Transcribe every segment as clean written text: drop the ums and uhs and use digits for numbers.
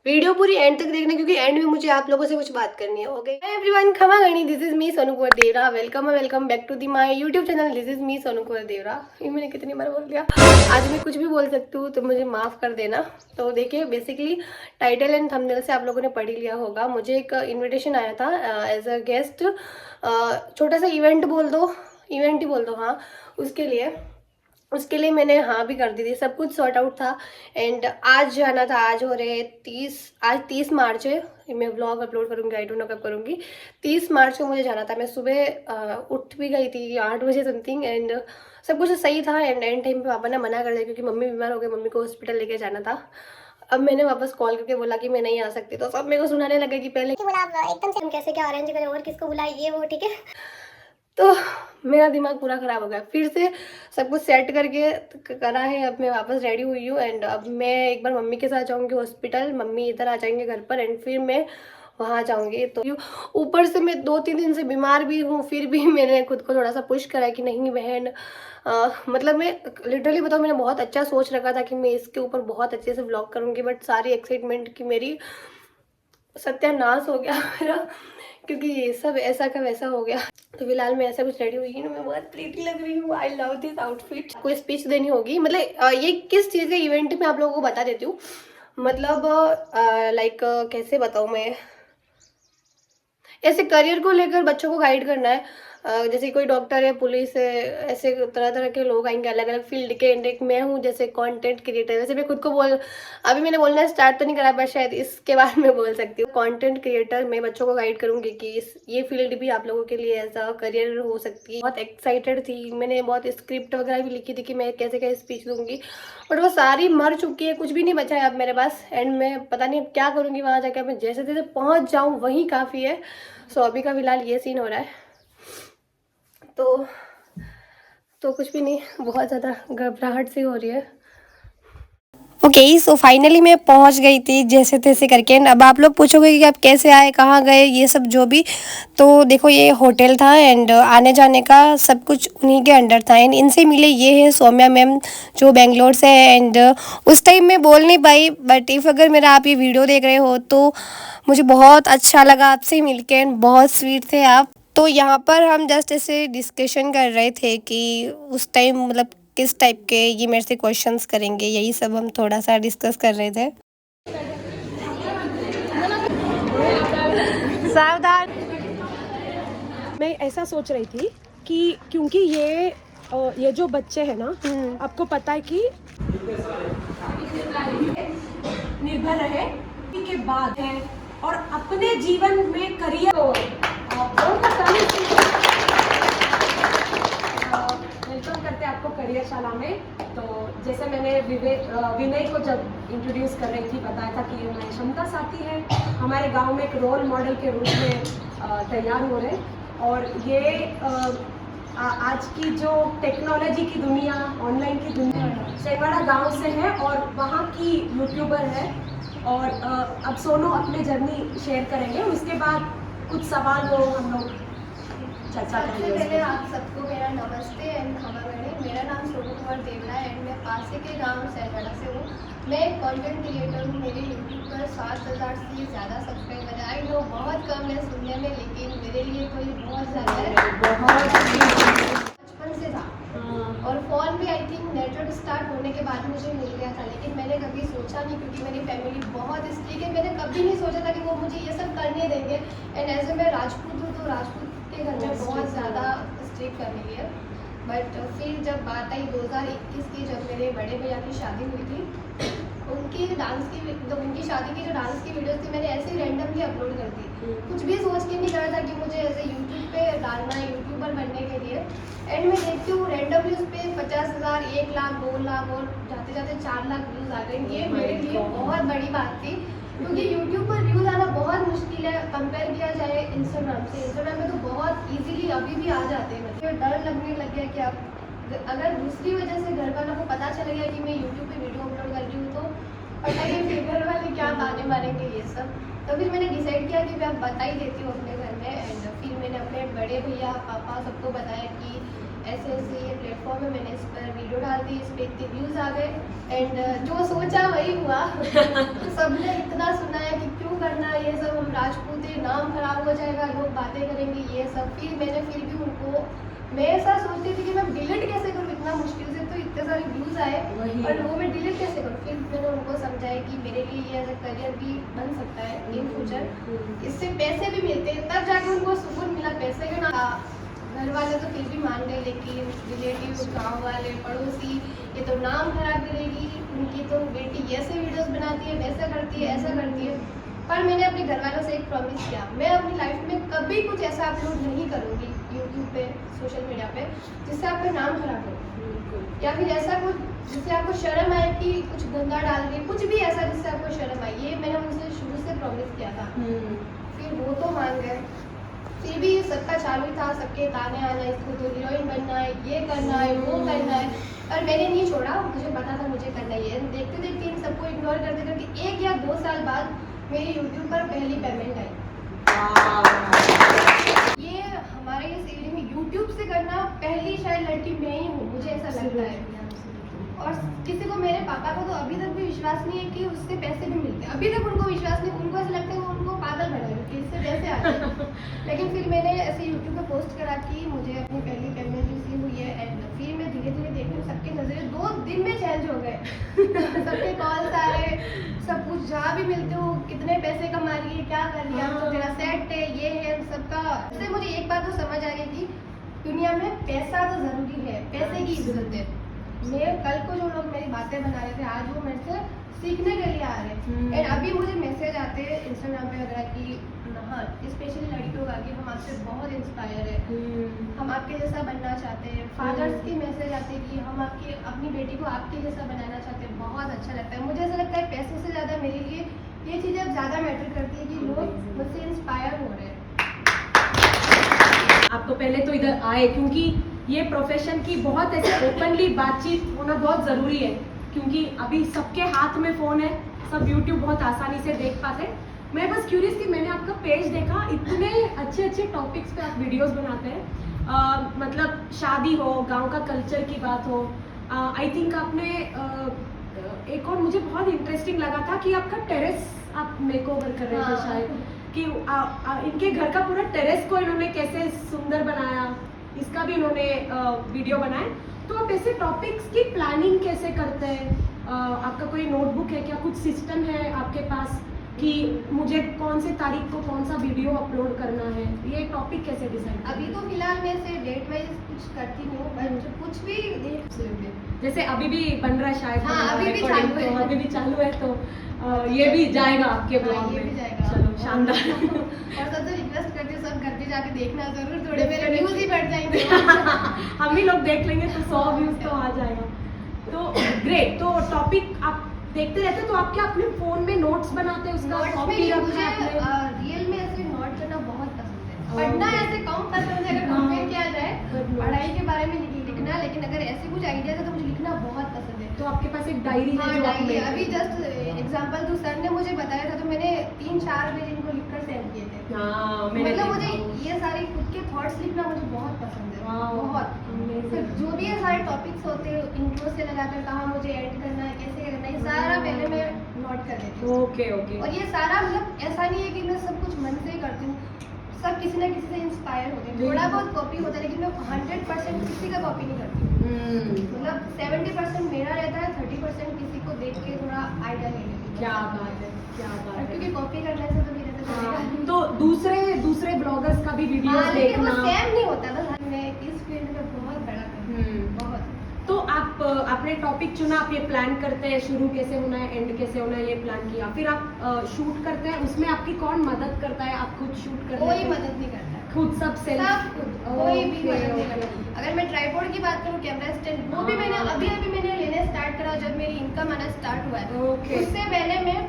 Video पूरी and तक देखना क्योंकि एंड में मुझे आप लोगों से कुछ बात करनी है। ओके एवरीवन, खमा गणी, this is me Sonu Kunwar Devra. Welcome back to the my YouTube channel. This is me Sonu Kunwar Devra. ये मैंने कितनी बार बोल दिया। आज मैं कुछ भी बोल सकती हूँ तो मुझे माफ़ कर देना। तो देखिए, बेसिकली टाइटल एंड थंबनेल से आप लोगों ने पढ़ ही लिया होगा। मुझे एक इन्विटेशन आया था एज अ गेस्ट। छोटा सा इवेंट ही बोल दो, हाँ, उसके लिए मैंने हाँ भी कर दी थी। सब कुछ सॉर्ट आउट था एंड आज जाना था। आज हो रहे 30 मार्च है। मैं व्लॉग अपलोड करूँगी, आई डोंट नो कब करूँगी। 30 मार्च को मुझे जाना था। मैं सुबह उठ भी गई थी 8 बजे समथिंग एंड सब कुछ सही था। एंड एंड टाइम पे पापा ने मना कर दिया क्योंकि मम्मी बीमार हो गई, मम्मी को हॉस्पिटल लेके जाना था। अब मैंने वापस कॉल करके बोला कि मैं नहीं आ सकती, तो सब मेरे को सुनाने लगे कि पहले बोला आप एकदम से हम कैसे क्या अरेंज करें और किसको बुलाए, ये वो, ठीक है। तो मेरा दिमाग पूरा ख़राब हो गया। फिर से सब कुछ सेट करके करा है। अब मैं वापस रेडी हुई हूँ एंड अब मैं एक बार मम्मी के साथ जाऊँगी हॉस्पिटल। मम्मी इधर आ जाएंगे घर पर एंड फिर मैं वहाँ जाऊँगी। तो ऊपर से मैं 2-3 दिन से बीमार भी हूँ, फिर भी मैंने खुद को थोड़ा सा पुश करा कि नहीं बहन, मतलब मैं लिटरली बताऊँ, मैंने बहुत अच्छा सोच रखा था कि मैं इसके ऊपर बहुत अच्छे से व्लॉग करूँगी, बट सारी एक्साइटमेंट की मेरी सत्यानाश हो गया मेरा, क्योंकि सब ऐसा का वैसा हो गया। तो फिलहाल मैं ऐसा कुछ रेडी हुई हूँ, मैं बहुत प्रीटी लग रही हूँ। I love this outfit. कोई स्पीच देनी होगी, मतलब ये किस चीज़ का इवेंट में आप लोगों को बता देती हूँ। मतलब लाइक कैसे बताऊँ मैं, ऐसे करियर को लेकर बच्चों को गाइड करना है। जैसे कोई डॉक्टर है, पुलिस है, ऐसे तरह तरह के लोग आएंगे अलग अलग फील्ड के। एंड एक मैं हूँ जैसे कंटेंट क्रिएटर। वैसे मैं खुद को अभी मैंने बोलना स्टार्ट तो नहीं करा, पर शायद इसके बाद में बोल सकती हूँ कंटेंट क्रिएटर। मैं बच्चों को गाइड करूँगी कि ये फील्ड भी आप लोगों के लिए एज अ करियर हो सकती है। बहुत एक्साइटेड थी, मैंने बहुत स्क्रिप्ट वगैरह भी लिखी थी कि मैं कैसे क्या स्पीच दूंगी, बट वो सारी मर चुकी है, कुछ भी नहीं बचा है अब मेरे पास। एंड मैं पता नहीं अब क्या करूँगी वहाँ जाकर। मैं जैसे तैसे पहुँच जाऊँ वही काफ़ी है। सो अभी का फिलहाल ये सीन हो रहा है। तो कुछ भी नहीं, बहुत ज़्यादा घबराहट सी हो रही है। ओके, सो फाइनली मैं पहुंच गई थी जैसे तैसे करके। अब आप लोग पूछोगे कि आप कैसे आए, कहाँ गए, ये सब जो भी। तो देखो, ये होटल था एंड आने जाने का सब कुछ उन्हीं के अंडर था। एंड इनसे मिले, ये है सौम्या मैम जो बेंगलोर से है। एंड उस टाइम मैं बोल नहीं पाई, बट इफ़ अगर मेरा आप ये वीडियो देख रहे हो तो मुझे बहुत अच्छा लगा आपसे मिलके एंड बहुत स्वीट थे आप। तो यहाँ पर हम जस्ट ऐसे डिस्कशन कर रहे थे कि उस टाइम मतलब किस टाइप के ये मेरे से क्वेश्चंस करेंगे, यही सब हम थोड़ा सा डिस्कस कर रहे थे। सावधान। मैं ऐसा सोच रही थी कि क्योंकि ये जो बच्चे हैं ना, आपको पता है कि निर्भर रहे के बाद है और अपने जीवन में करियर वेलकम करते हैं आपको करियरशाला में। तो जैसे मैंने विनय को जब इंट्रोड्यूस कर रही थी बताया था कि ये हमारे क्षमता साथी है, हमारे गांव में एक रोल मॉडल के रूप में तैयार हो रहे हैं। और ये आज की जो टेक्नोलॉजी की दुनिया, ऑनलाइन की दुनिया, सेवाड़ा गांव से है और वहाँ की यूट्यूबर है। और अब सोनू अपने जर्नी शेयर करेंगे, उसके बाद कुछ सवाल हो हम लोग चर्चा करेंगे। पहले आप सबको मेरा नमस्ते एंड खमा गणी। मेरा नाम सोनू कुंवर देवरा है एंड मैं पास के गांव सेवाड़ा से हूँ। मैं एक कंटेंट क्रिएटर हूँ। मेरे यूट्यूब पर 7,000 से ज़्यादा सब्सक्राइबर है। आई नो बहुत कम है सुनने में, लेकिन मेरे लिए तो ये बहुत ज़्यादा है। बचपन से था और फ़ोन भी आई थिंक नेटवर्क स्टार्ट होने के बाद मुझे मिल गया था, लेकिन मैंने कभी सोचा नहीं, क्योंकि मेरी फैमिली बहुत स्ट्रिक्ट है। मैंने कभी नहीं सोचा था कि वो मुझे ये सब करने देंगे। एंड एज ए मैं राजपूत हूँ, तो राजपूत के घर में बहुत ज़्यादा स्ट्रिक्ट फैमिली है। बट फिर जब बात आई 2021 की, जब मेरे बड़े भैया की शादी हुई थी, उनकी शादी की जो डांस की वीडियोस थी मैंने ऐसे ही रैंडमली अपलोड कर दी। कुछ भी सोच के नहीं करा था कि मुझे ऐसे यूट्यूब पे डालना है, यूट्यूबर बनने के लिए। एंड मैं देखती हूँ रैंडमली उस पर 50,000, 1 लाख, 2 लाख और जाते जाते 4 लाख व्यूज़ आ गए। ये मेरे लिए बहुत बड़ी बात थी, क्योंकि यूट्यूब पर व्यूज़ आना बहुत मुश्किल है। कंपेयर किया जाए इंस्टाग्राम से, इंस्टाग्राम में तो बहुत इजीली अभी भी आ जाते हैं। मुझे डर लगने लग गया कि अब अगर दूसरी वजह से घर वालों को पता चल गया कि मैं यूट्यूब पे वीडियो अपलोड कर रही हूँ, तो पता है फिर घर वाले क्या ताने मारेंगे ये सब। तो फिर मैंने डिसाइड किया कि मैं अब बता ही देती हूँ अपने घर में। एंड फिर मैंने अपने बड़े भैया, पापा सबको बताया कि ऐसे ऐसे ये प्लेटफॉर्म है, मैंने इस पर वीडियो डाल दी, इस पर इतने व्यूज़ आ गए। एंड जो सोचा वही हुआ। सबने इतना सुना नाम खराब हो जाएगा, लोग बातें करेंगे ये सब। फिर भी उनको, मैं ऐसा सोचती थी कि मैं डिलीट कैसे करूँ, इतना मुश्किल से तो इतने सारे व्यूज़ आए और वो मैं डिलीट कैसे करूँ। फिर मैंने उनको समझाया कि मेरे लिए ये एज करियर भी बन सकता है इन फ्यूचर, इससे पैसे भी मिलते हैं। तब जाके उनको सुकून मिला पैसे का ना। घर वाले तो फिर भी मान गए, लेकिन रिलेटिव, गाँव वाले, पड़ोसी, ये तो नाम खराब करेगी, उनकी तो बेटी ऐसे वीडियोस बनाती है, वैसा करती है, ऐसा करती है। पर मैंने अपने घर वालों से एक प्रॉमिस किया, मैं अपनी लाइफ में कभी कुछ ऐसा अपलोड नहीं करूँगी यूट्यूब पे, सोशल मीडिया पे, जिससे आपका नाम खराब हो, या फिर ऐसा कुछ जिससे आपको शर्म आए कि कुछ गंदा डाल रही, कुछ भी ऐसा जिससे आपको शर्म आए। ये मैंने उनसे शुरू से प्रॉमिस किया था। फिर वो तो मान गए, फिर भी सबका चालू ही था, सबके ताने आना, इसको तो हीरोइन बनना है, ये करना है, वो करना है। पर मैंने नहीं छोड़ा, मुझे पता था मुझे करना ही है। देखते देखते इन सबको इग्नोर करते करते 1 या 2 साल बाद मेरी यूट्यूब पर पहली पेमेंट आई। ये हमारे इस एरिया में यूट्यूब से करना पहली शायद लड़की मैं ही हूँ, मुझे ऐसा लगता है। और किसी को, मेरे पापा को तो अभी तक भी विश्वास नहीं है कि उससे पैसे भी मिलते हैं। अभी तक उनको विश्वास नहीं, उनको ऐसा लगता है वो उनको पागल बनाएंगे कि इससे पैसे आते हैं। लेकिन फिर मैंने ऐसे यूट्यूब पे पोस्ट करा कि मुझे अपनी पहली पेमेंट रिसीव हुई है। एंड फिर मैं धीरे धीरे देखती हूँ, सबके नज़रें 2 दिन में चेंज हो गए। सबके कॉल्स आ रहे, सब कुछ, जहाँ भी मिलते हो, कितने पैसे कमा रही है, क्या कर रही है, तो तेरा सेट है, ये है, सबका। इससे मुझे एक बात तो समझ आ गई कि दुनिया में पैसा तो ज़रूरी है, पैसे की इज्जत है। मैं कल को जो लोग मेरी बातें बना रहे थे, आज वो मेरे से सीखने के लिए आ रहे हैं। एंड अभी मुझे मैसेज आते हैं इंस्टाग्राम पे वगैरह कि हाँ, स्पेशली लड़कियों का, कि हम आपसे बहुत इंस्पायर है, हम आपके जैसा बनना चाहते हैं। फादर्स के मैसेज आते हैं कि हम आपकी अपनी बेटी को आपके जैसा बनाना चाहते हैं। बहुत अच्छा लगता है, मुझे ऐसा लगता है पैसों से ज़्यादा मेरे लिए ये चीज़ें अब ज़्यादा मैटर करती है कि लोग मुझसे इंस्पायर हो रहे हैं। आप तो पहले तो इधर आए क्योंकि ये प्रोफेशन की बहुत ऐसे ओपनली बातचीत होना बहुत ज़रूरी है, क्योंकि अभी सबके हाथ में फ़ोन है, सब यूट्यूब बहुत आसानी से देख पाते हैं। मैं बस क्यूरियस थी, मैंने आपका पेज देखा, इतने अच्छे अच्छे टॉपिक्स पे आप वीडियोस बनाते हैं। मतलब शादी हो, गांव का कल्चर की बात हो, आई थिंक आपने एक और मुझे बहुत इंटरेस्टिंग लगा था कि आपका टेरेस आप मेकओवर कर रहे थे शायद, कि इनके घर का पूरा टेरेस को इन्होंने कैसे सुंदर बनाया, इसका भी इन्होंने वीडियो बनाया। तो आप ऐसे टॉपिक्स की प्लानिंग कैसे करते हैं? आपका कोई नोटबुक है क्या, कुछ सिस्टम है आपके पास कि मुझे कौन से तारीख को कौन सा वीडियो अपलोड करना है? ये टॉपिक कैसे डिसाइड? अभी तो फिलहाल मैं से डेट वाइज कुछ करती नहीं हूँ, बट कुछ भी देख जैसे अभी भी बन रहा है शायद। हाँ, अभी भी चालू है। तो अभी भी चालू है, तो ये भी जाएगा आपके ब्लॉग ये में। भी जाएगा। चलो शानदार। और सबसे रिक्वेस्ट करती हूँ, सब घर पे जाके देखना जरूर, थोड़े मेरे व्यूज ही बढ़ जाएंगे। हम भी लोग देख लेंगे तो 100 व्यूज तो आ जाएगा। तो ग्रेट। तो टॉपिक आप देखते रहते, तो आप क्या अपने फोन में नोट्स बनाते हैं? उसका नोट्स में कॉपी रखा मुझे है आपने? रियल में ऐसे नोट करना बहुत पसंद है। पढ़ना ऐसे कम पसंद है, अगर कंपेयर किया जाए पढ़ाई के बारे में लिखना, लेकिन अगर ऐसे कुछ आइडियाज है तो मुझे लिखना बहुत पसंद है। तो आपके पास एक डायरी है? हाँ, जो डायरी। आपने अभी जस्ट एग्जांपल तो सर ने मुझे बताया था, तो मैंने 3-4 पेज इनको लिखकर सेंड किए थे। हाँ, मैंने मतलब देखा। मुझे ये सारे खुद के थॉट्स लिखना मुझे बहुत पसंद है। वाह, बहुत। amazing। जो भी ये सारे टॉपिक्स होते हैं, इंट्रो से लगाकर कहाँ मुझे एड करना है, कैसे करना है, ये सारा पहले मैं नोट कर देती हूँ। Okay okay. और ये सारा मतलब ऐसा नहीं है कि मैं सब कुछ मन से ही करती हूँ, सब किसी ना किसी से इंस्पायर होते हैं। थोड़ा बहुत कॉपी होता है, लेकिन मैं 100% किसी का कॉपी नहीं करती हूँ। मतलब 70% मेरा रहता है, 30% किसी को देख के थोड़ा आइडिया ले लेती हूँ। क्या बात है, क्या बात है। क्योंकि कॉपी करने से तो मेरे से चलेगा हाँ, नहीं। तो दूसरे ब्लॉगर्स का भी वीडियो हाँ, लेकिन वो देखना। सेम नहीं होता ना। मैं इस फील्ड में बहुत बड़ा बहुत। तो आप आपने टॉपिक चुना, आप ये प्लान करते हैं शुरू कैसे होना है, एंड कैसे होना है, ये प्लान किया, फिर आप शूट करते हैं, उसमें आपकी कौन मदद करता है? आप खुद शूट करते हैं? कोई मदद नहीं करता है। खुद सब सेल्फ? सब खुद, कोई भी मदद नहीं करता। अगर मैं ट्राइपॉड की बात करूँ, कैमरा स्टैंड, वो भी मैंने अभी मैंने लेने स्टार्ट करा जब मेरी इनकम आना स्टार्ट हुआ है। ओके। उससे पहले मैं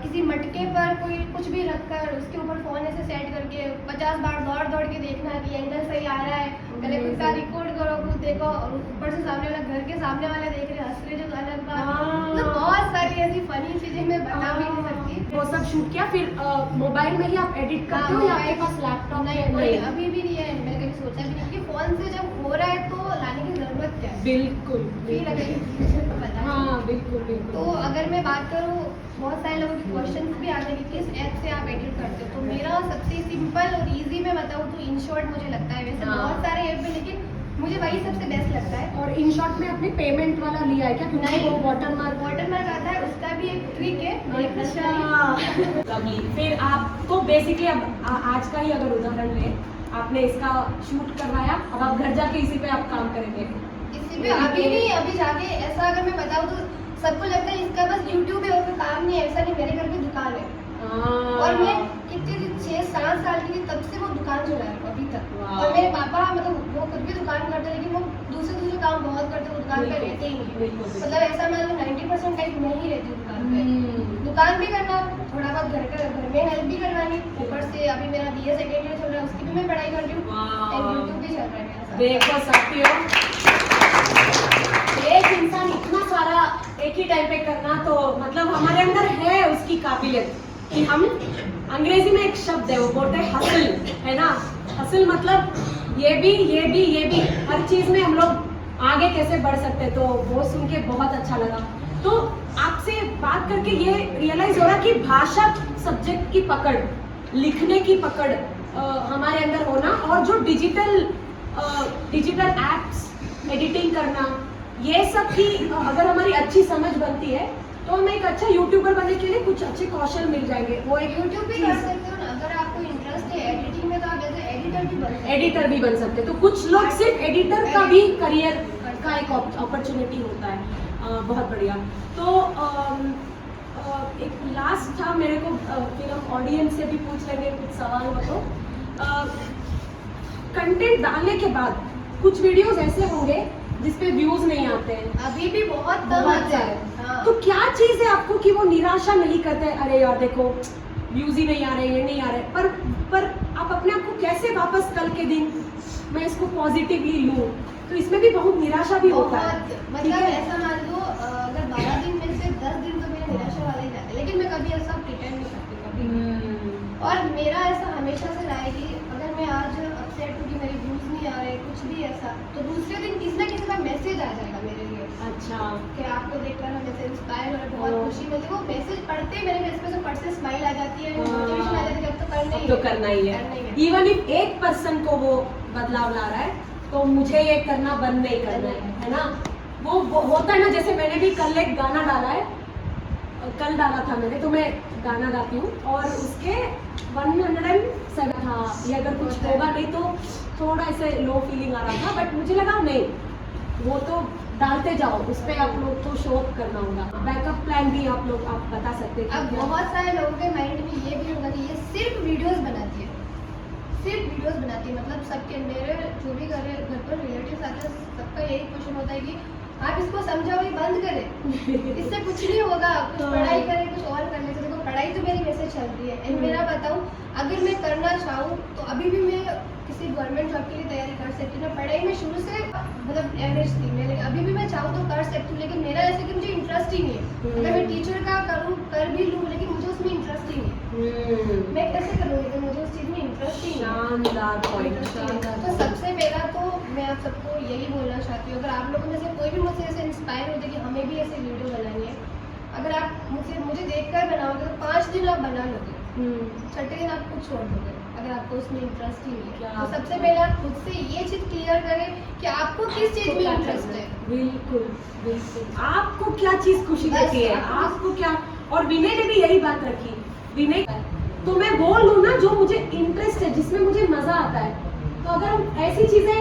किसी मटके पर कोई कुछ भी रखकर उसके ऊपर फोन ऐसे सेट करके 50 बार दौड़ के देखना कि एंगल सही आ रहा है, पहले खुद का रिकॉर्ड करो, खुद देखो, और ऊपर से सामने वाला, घर के सामने वाले देख रहे, हंस रहे, जो अलग बात। मतलब बहुत सारी ऐसी फनी चीजें मैं बता भी नहीं सकती। वो सब शूट किया, फिर मोबाइल में ही आप एडिट करते हो या आपके पास लैपटॉप? नहीं, अभी भी नहीं है। मैंने कभी सोचा भी नहीं कि फोन से जब हो रहा है तो लाने की जरूरत क्या है। बिल्कुल। फिर अगर पता है। हाँ बिल्कुल बिल्कुल। तो अगर मैं बात करूँ, बहुत सारे लोगों के क्वेश्चंस भी आते हैं कि किस ऐप से आप एडिट करते हो, तो मेरा सबसे सिंपल और इजी में बताऊँ तो InShot मुझे लगता है। वैसे हाँ। बहुत सारे ऐप हैं, लेकिन मुझे वही सबसे बेस्ट लगता है। और InShot में अपने पेमेंट वाला लिया है क्या? क्योंकि नहीं, वो वाटरमार्क आता है, उसका भी एक ट्रिक है। लवली। फिर आपको बेसिकली अब आज का ही अगर उदाहरण ले, आपने इसका शूट करवाया, अब आप घर जाके इसी पे आप काम करेंगे। इसी पे अभी नहीं, अभी जाके ऐसा अगर मैं बताऊँ तो सबको लगता है इसका बस YouTube है और कोई काम नहीं है। ऐसा नहीं, मेरे घर पे दुकान है और मैं कितने 6-7 साल की थी तब से वो दुकान चला रही हूँ अभी तक। और मेरे पापा मतलब वो खुद भी दुकान करते हैं, लेकिन वो दूसरे काम बहुत करते हैं, वो दुकान पे रहते ही नहीं। मतलब ऐसा मान लो 90% टाइम मैं ही रहती हूँ दुकान पे। दुकान भी करना, थोड़ा बहुत घर में हेल्प भी करवानी, ऊपर से अभी मेरा BA सेकेंड ईयर चल रहा है, उसकी भी मैं पढ़ाई कर रही हूँ और YouTube भी चल रहा है मेरा। देखो साथियों, एक इंसान इतना सारा एक ही टाइम पे करना, तो मतलब हमारे अंदर है उसकी काबिलियत कि हम, अंग्रेजी में एक शब्द है वो बोलते हैं हसल, है ना। हसल मतलब ये भी हर चीज में हम लोग आगे कैसे बढ़ सकते हैं। तो वो सुन के बहुत अच्छा लगा। तो आपसे बात करके ये रियलाइज हो रहा कि भाषा सब्जेक्ट की पकड़, लिखने की पकड़ हमारे अंदर होना, और जो डिजिटल एप्स एडिटिंग करना, ये सब की अगर हमारी अच्छी समझ बनती है तो हमें एक अच्छा यूट्यूबर बनने के लिए कुछ अच्छे कौशल मिल जाएंगे। वो एक YouTube भी कर सकते हो ना, अगर आपको इंटरेस्ट है एडिटिंग में तो आप एज एडिटर भी बन सकते हो। तो कुछ लोग सिर्फ एडिटर का भी करियर का एक अपॉर्चुनिटी होता है। बहुत बढ़िया। तो एक लास्ट था मेरे को, फिर हम ऑडियंस से भी पूछ लेंगे कुछ सवाल हो। कंटेंट डालने के बाद कुछ वीडियोस ऐसे होंगे जिसपे व्यूज नहीं आते हैं, अभी भी बहुत कम आते हैं। हाँ। तो क्या चीज है आपको कि वो निराशा नहीं करते? अरे यार देखो व्यूज ही नहीं आ रहे, ये नहीं आ रहे, पर आप अपने आप को कैसे वापस कल के दिन मैं इसको पॉजिटिवली लूं? तो इसमें भी बहुत निराशा भी होता है। मतलब ऐसा मान लो, अगर 12 दिन में से 10 दिन तो मेरे निराशा वाले ही जाते हैं, लेकिन मैं कभी ऐसा प्रिटेंड नहीं करती कभी। और मेरा ऐसा हमेशा से रहा है कि अगर मैं आज अपसेट हूँ कि मेरे व्यूज नहीं आ रहे, कुछ भी ऐसा, तो दूसरे दिन किसी ना किसी का मैसेज आ जाएगा मेरे लिए। अच्छा, कि आपको देखकर हमें से इंस्पायर हो रहा है, बहुत खुशी मिलती है। वो मैसेज पढ़ते ही मेरे फेस पे से फट से स्माइल आ जाती है, मोटिवेशन आ जाती है, अब तो करना ही है। इवन इफ एक पर्सन को वो बदलाव ला रहा है तो मुझे ये करना बंद नहीं करना है ना। वो होता है ना, जैसे मैंने भी कल एक गाना डाला है, कल डाला था मैंने, तो मैं गाना गाती हूँ और उसके 107 था। ये अगर कुछ होगा नहीं तो थोड़ा ऐसे लो फीलिंग आ रहा था, बट मुझे लगा नहीं, वो तो डालते जाओ, उस पर आप लोग को शो करना होगा। बैकअप प्लान भी आप बता सकते हैं। अब बहुत सारे लोगों के माइंड में ये भी होगा कि ये सिर्फ वीडियोस बनाती है, मतलब सबके, मेरे जो भी घर पर रिलेटिव्स आते हैं, सबका यही क्वेश्चन होता है कि आप इसको समझाओ, ये बंद करें, इससे कुछ नहीं होगा, कुछ पढ़ाई करें, कुछ और कर लेते। देखो पढ़ाई तो मेरी वैसे चल रही है, एंड मेरा बताऊँ, अगर मैं करना चाहूँ तो अभी भी मैं किसी गवर्नमेंट जॉब के लिए तैयारी कर सकती हूँ। पढ़ाई में शुरू से मतलब एवरेज थी मैं, अभी भी मैं चाहूँ तो कर सकती हूँ, लेकिन मेरा ऐसा कि मुझे इंटरेस्ट ही नहीं है। अगर मैं टीचर का करूँ, कर भी लूँ, लेकिन मुझे उसमें इंटरेस्ट ही नहीं है। मैं कैसे करूँगी तो मुझे उस चीज़ में इंटरेस्ट ही नहीं है। शानदार पॉइंट। तो सबसे पहला तो मैं आप सबको यही बोलना चाहती हूँ, अगर आप लोगों में से कोई भी मुझसे ऐसे इंस्पायर होते कि हमें भी ऐसे वीडियो बनानी है, अगर आप मुझे देखकर बनाओगे तो 5 दिन आप बना लोगे, छठे दिन आप कुछ छोड़ दोगे अगर आपको उसमें इंटरेस्ट ही नहीं है। तो सबसे पहले आप खुद से ये चीज क्लियर करें कि आपको किस चीज में इंटरेस्ट है। बिल्कुल आपको क्या चीज खुशी देती है, आपको क्या। और विनय ने भी यही बात रखी, विनय तो मैं वो लूँ ना जो मुझे इंटरेस्ट है, जिसमें मुझे मजा आता है। तो अगर हम ऐसी चीजें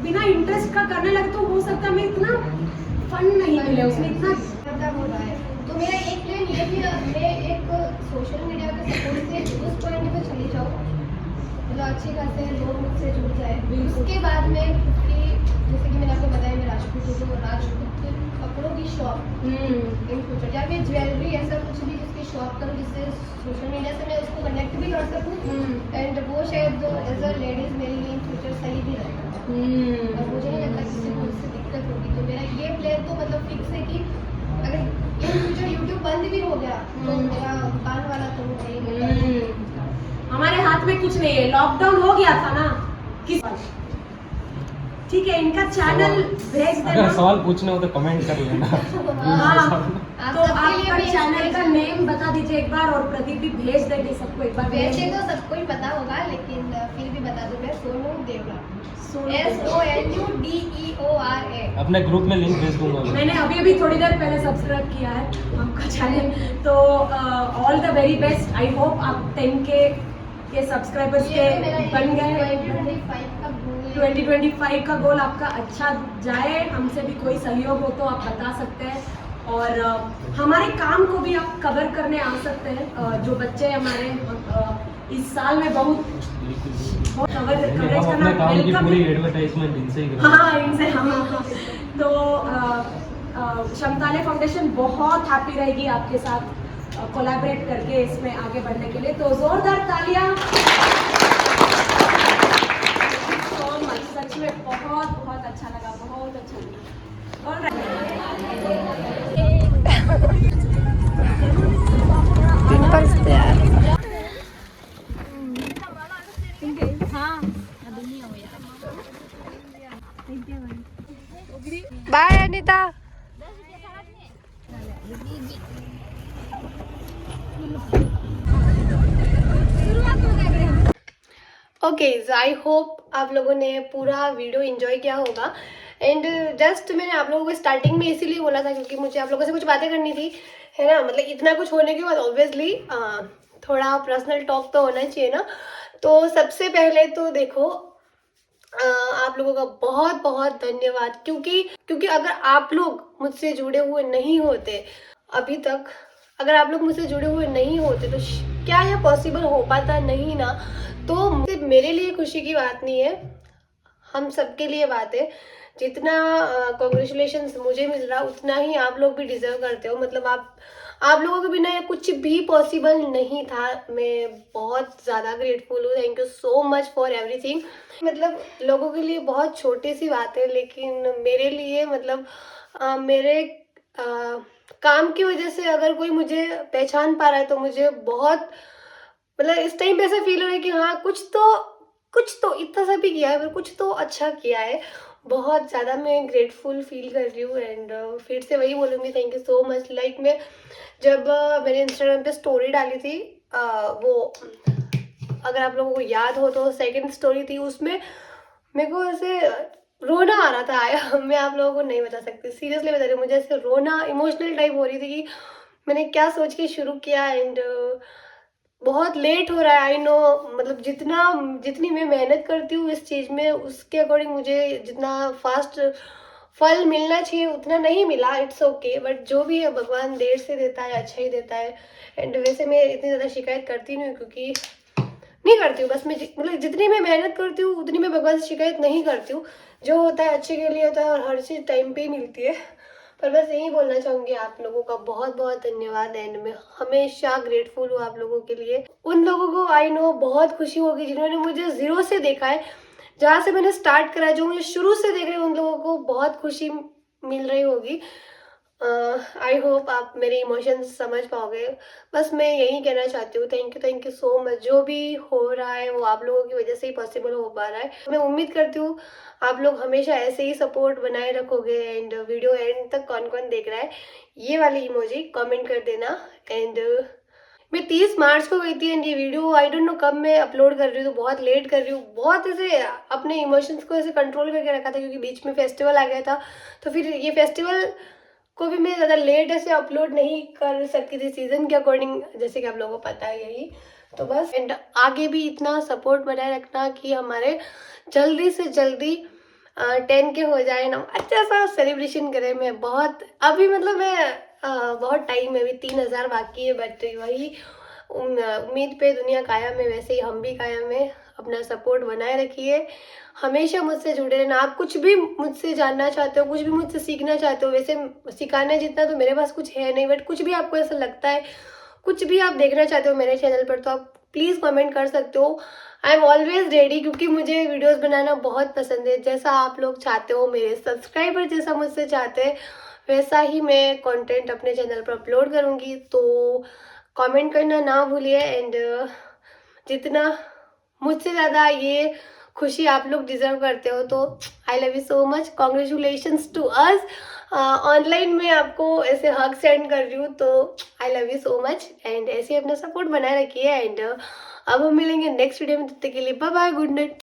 बिना इंटरेस्ट का करने लगे तो हो सकता है हमें इतना फन नहीं मिले, उसमें इतना हो रहा है। तो मेरा एक प्लान ये भी, मैं एक सोशल मीडिया के सपोर्ट से उस पॉइंट पे चली जाऊँ मतलब अच्छे खासे लोग मुझसे जुड़ जाए। उसके बाद में खुद की, जैसे कि मैंने आपको बताया मैं राजपूत हूँ, तो राजपूत कपड़ों की शॉप इन फ्यूचर, या फिर ज्वेलरी ऐसा कुछ भी जिसकी शॉप करूँ, जिससे सोशल मीडिया से मैं उसको कनेक्ट भी कर सकूँ, एंड वो शायद एज अ लेडीज मेरे लिए इन फ्यूचर सही भी रहेगा। और मुझे नहीं लगता किसी को उससे दिक्कत होगी। तो मेरा ये प्लान तो मतलब फिक्स है कि अगर इन फ्यूचर यूट्यूब बंद भी हो गया तो मेरा दुकान वाला तो हमारे हाथ में कुछ नहीं है। लॉकडाउन हो गया था ना, किस ठीक है, इनका चैनल भेज अगर देना। सवाल पूछना हो तो कमेंट कर लेना। हाँ, आप तो सबके लिए आपका भी चैनल का नेम बता दीजिए एक बार, और प्रदीप भी भेज देंगे सबको एक बार। वैसे तो सबको ही पता होगा, लेकिन फिर भी बता दूं मैं, सोनू देवरा, सोनू SONUDEORA। अपने ग्रुप में लिंक भेज दूंगा मैं। मैंने अभी अभी थोड़ी देर पहले सब्सक्राइब किया है आपका चैनल, तो all the very best. I hope आप 10K के सब्सक्राइबर्स ये के तो मेरा बन गए। 2025 का goal है। 2025 का गोल आपका अच्छा जाए, हमसे भी कोई सहयोग हो तो आप बता सकते हैं, और हमारे काम को भी आप कवर करने आ सकते हैं। जो बच्चे हमारे इस साल में बहुत कवरेज हम करना अपने काम की वेलकम पूरी है। एडवर्टाइजमेंट इनसे ही करेंगे। हाँ, इनसे हाँ। तो क्षमताले फाउंडेशन बहुत हैप्पी रहेगी आपके साथ कोलैबोरेट करके इसमें आगे बढ़ने के लिए, तो जोरदार तालियां। सो मच, सच में बहुत बहुत अच्छा लगा, बहुत अच्छा लगा। Alright. Bye Anita. Okay, I hope आप लोगों ने पूरा वीडियो एंजॉय किया होगा। एंड जस्ट मैंने आप लोगों को स्टार्टिंग में इसीलिए बोला था क्योंकि मुझे आप लोगों से कुछ बातें करनी थी, है ना। मतलब इतना कुछ होने के बाद ऑब्वियसली थोड़ा पर्सनल टॉक तो होना चाहिए ना। तो सबसे पहले तो देखो, आप लोगों का बहुत बहुत धन्यवाद, क्योंकि अगर आप लोग मुझसे जुड़े हुए नहीं होते अभी तक, अगर आप लोग मुझसे जुड़े हुए नहीं होते तो क्या यह पॉसिबल हो पाता, नहीं ना। तो सिर्फ मेरे लिए खुशी की बात नहीं है, हम सबके लिए बात है। जितना कॉन्ग्रेचुलेशंस मुझे मिल रहा उतना ही आप लोग भी डिजर्व करते हो। मतलब आप लोगों के बिना ये कुछ भी पॉसिबल नहीं था। मैं बहुत ज़्यादा ग्रेटफुल हूँ। Thank you so much for everything. मतलब लोगों के लिए बहुत छोटी सी बात है, लेकिन मेरे लिए मतलब मेरे काम की वजह से अगर कोई मुझे पहचान पा रहा है तो मुझे बहुत, मतलब इस टाइम पे ऐसा फील हो रहा है कि हाँ कुछ तो इतना सा भी किया है, पर कुछ तो अच्छा किया है। बहुत ज़्यादा मैं ग्रेटफुल फील कर रही हूँ। एंड फिर से वही बोलूँगी, thank you so much. Like मैं जब मैंने इंस्टाग्राम पे स्टोरी डाली थी, वो अगर आप लोगों को याद हो तो सेकंड स्टोरी थी, उसमें मेरे को ऐसे रोना आ रहा था आया। मैं आप लोगों को नहीं बता सकती, सीरियसली बता रही हूँ, मुझे ऐसे रोना, इमोशनल टाइप हो रही थी कि मैंने क्या सोच के शुरू किया। एंड बहुत लेट हो रहा है, आई नो। मतलब जितनी मैं मेहनत करती हूँ इस चीज़ में, उसके अकॉर्डिंग मुझे जितना फास्ट फल मिलना चाहिए उतना नहीं मिला। इट्स ओके, बट जो भी है भगवान देर से देता है, अच्छा ही देता है। एंड वैसे मैं इतनी ज़्यादा शिकायत करती नहीं हूँ, क्योंकि नहीं करती हूँ। बस मैं मतलब जितनी मैं मेहनत करती हूँ उतनी मैं भगवान से शिकायत नहीं करती हूँ। जो होता है अच्छे के लिए होता है, और हर चीज़ टाइम पे ही मिलती है। पर बस यही बोलना चाहूँगी, आप लोगों का बहुत बहुत धन्यवाद। एंड मैं हमेशा ग्रेटफुल हूँ आप लोगों के लिए। उन लोगों को आई नो बहुत खुशी होगी जिन्होंने मुझे ज़ीरो से देखा है, जहाँ से मैंने स्टार्ट करा है, जो मुझे शुरू से देख रहे हैं, उन लोगों को बहुत खुशी मिल रही होगी। आई होप आप मेरे इमोशंस समझ पाओगे। बस मैं यही कहना चाहती हूँ, थैंक यू सो मच। जो भी हो रहा है वो आप लोगों की वजह से ही पॉसिबल हो पा रहा है। मैं उम्मीद करती हूँ आप लोग हमेशा ऐसे ही सपोर्ट बनाए रखोगे। एंड वीडियो एंड तक कौन कौन देख रहा है ये वाली इमोजी कमेंट कर देना। एंड मैं 30 मार्च को गई थी, एंड ये वीडियो आई डोंट नो कब मैं अपलोड कर रही हूँ, तो बहुत लेट कर रही हूँ। बहुत ऐसे अपने इमोशंस को ऐसे कंट्रोल करके रखा था, क्योंकि बीच में फेस्टिवल आ गया था। तो फिर ये फेस्टिवल को भी मैं ज़्यादा लेट ऐसे अपलोड नहीं कर सकती थी सीज़न के अकॉर्डिंग, जैसे कि आप लोगों को पता है यही। तो बस एंड आगे भी इतना सपोर्ट बनाए रखना कि हमारे जल्दी से जल्दी 10K हो जाए ना, अच्छा सा सेलिब्रेशन करें। मैं बहुत अभी मतलब मैं बहुत टाइम है, अभी 3000 बाकी है, बट वही उम्मीद पे दुनिया कायम है, वैसे ही हम भी कायम है। अपना सपोर्ट बनाए रखिए, हमेशा मुझसे जुड़े रहना। आप कुछ भी मुझसे जानना चाहते हो, कुछ भी मुझसे सीखना चाहते हो, वैसे सिखाने जितना तो मेरे पास कुछ है नहीं, बट कुछ भी आपको ऐसा लगता है, कुछ भी आप देखना चाहते हो मेरे चैनल पर, तो आप प्लीज़ कमेंट कर सकते हो। आई एम ऑलवेज रेडी, क्योंकि मुझे वीडियोस बनाना बहुत पसंद है। जैसा आप लोग चाहते हो, मेरे सब्सक्राइबर जैसा मुझसे चाहते हैं, वैसा ही मैं कंटेंट अपने चैनल पर अपलोड करूँगी। तो कमेंट करना ना भूलिए। एंड जितना मुझसे ज़्यादा ये खुशी आप लोग डिजर्व करते हो, तो I love you so much, congratulations to us. Online में आपको ऐसे हग सेंड कर रही हूँ, तो I love you so much and ऐसे ही अपना सपोर्ट बनाए रखिए। एंड अब हम मिलेंगे नेक्स्ट वीडियो में, तब तक के लिए बाय बाय, गुड नाइट।